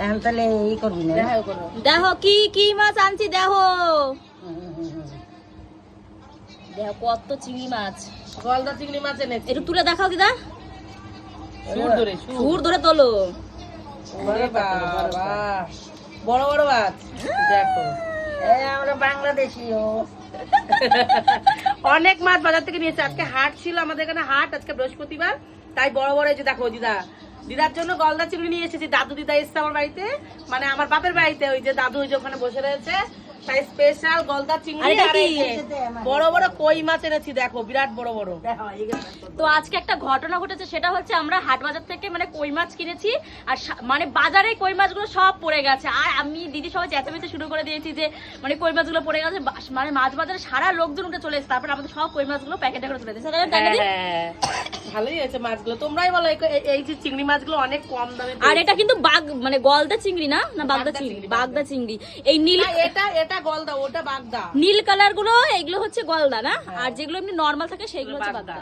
এখন তাহলে এই করবি না? দেখো কি কি মাছ আনছি, দেখো দেখো কত চিংড়ি মাছ, গলদা চিংড়ি মাছ এনেছি। একটু তুলে দেখাও দিদা, সুর ধরে সুর ধরে তোলো। ওরে বাবা, বড় বড় মাছ দেখো। আমরা বাংলাদেশি ও। অনেক মাছ বাজার থেকে নিয়েছে। আজকে হাট ছিল আমাদের এখানে, হাট আজকে বৃহস্পতিবার, তাই বড় বড় এই যে দেখো দিদার জন্য গলদা চিংড়ি নিয়ে এসেছি। দাদু দিদা এসছে আমার বাড়িতে, মানে আমার বাপের বাড়িতে। ওই যে দাদু ওই যে ওখানে বসে রয়েছে, তাই স্পেশাল গলদা চিংড়ি। আর এই যে বড় বড় কই মাছ এনেছি, দেখো বিরাট বড় বড়। তো আজকে একটা ঘটনা ঘটেছে, সেটা হচ্ছে আমরা হাট বাজার থেকে মানে কই মাছ কিনেছি, আর মানে বাজারে কই মাছগুলো সব পড়ে গেছে। আর আমি দিদি সবাই চেঁচামেচি শুরু করে দিয়েছি যে মানে কই মাছগুলো পড়ে গেছে, মানে মাছ বাজারে সারা লোকজন উঠে চলে এসেছে। তারপর আমাদের সব কই মাছগুলো প্যাকেটে করে চলে এসেছে। ভালোই হয়েছে মাছগুলো। তোমরাই বলো এই যে চিংড়ি মাছগুলো অনেক কম দামে। আর এটা কিন্তু মানে গলদা চিংড়ি না, না বাগদা চিংড়ি, বাগদা চিংড়ি। এই নীল, এটা গলদা, ওটা বাগদা। নীল কালার গুলো এগুলো হচ্ছে গলদা না, আর যেগুলো এমনি নর্মাল থাকে সেগুলো হচ্ছে বাগদা।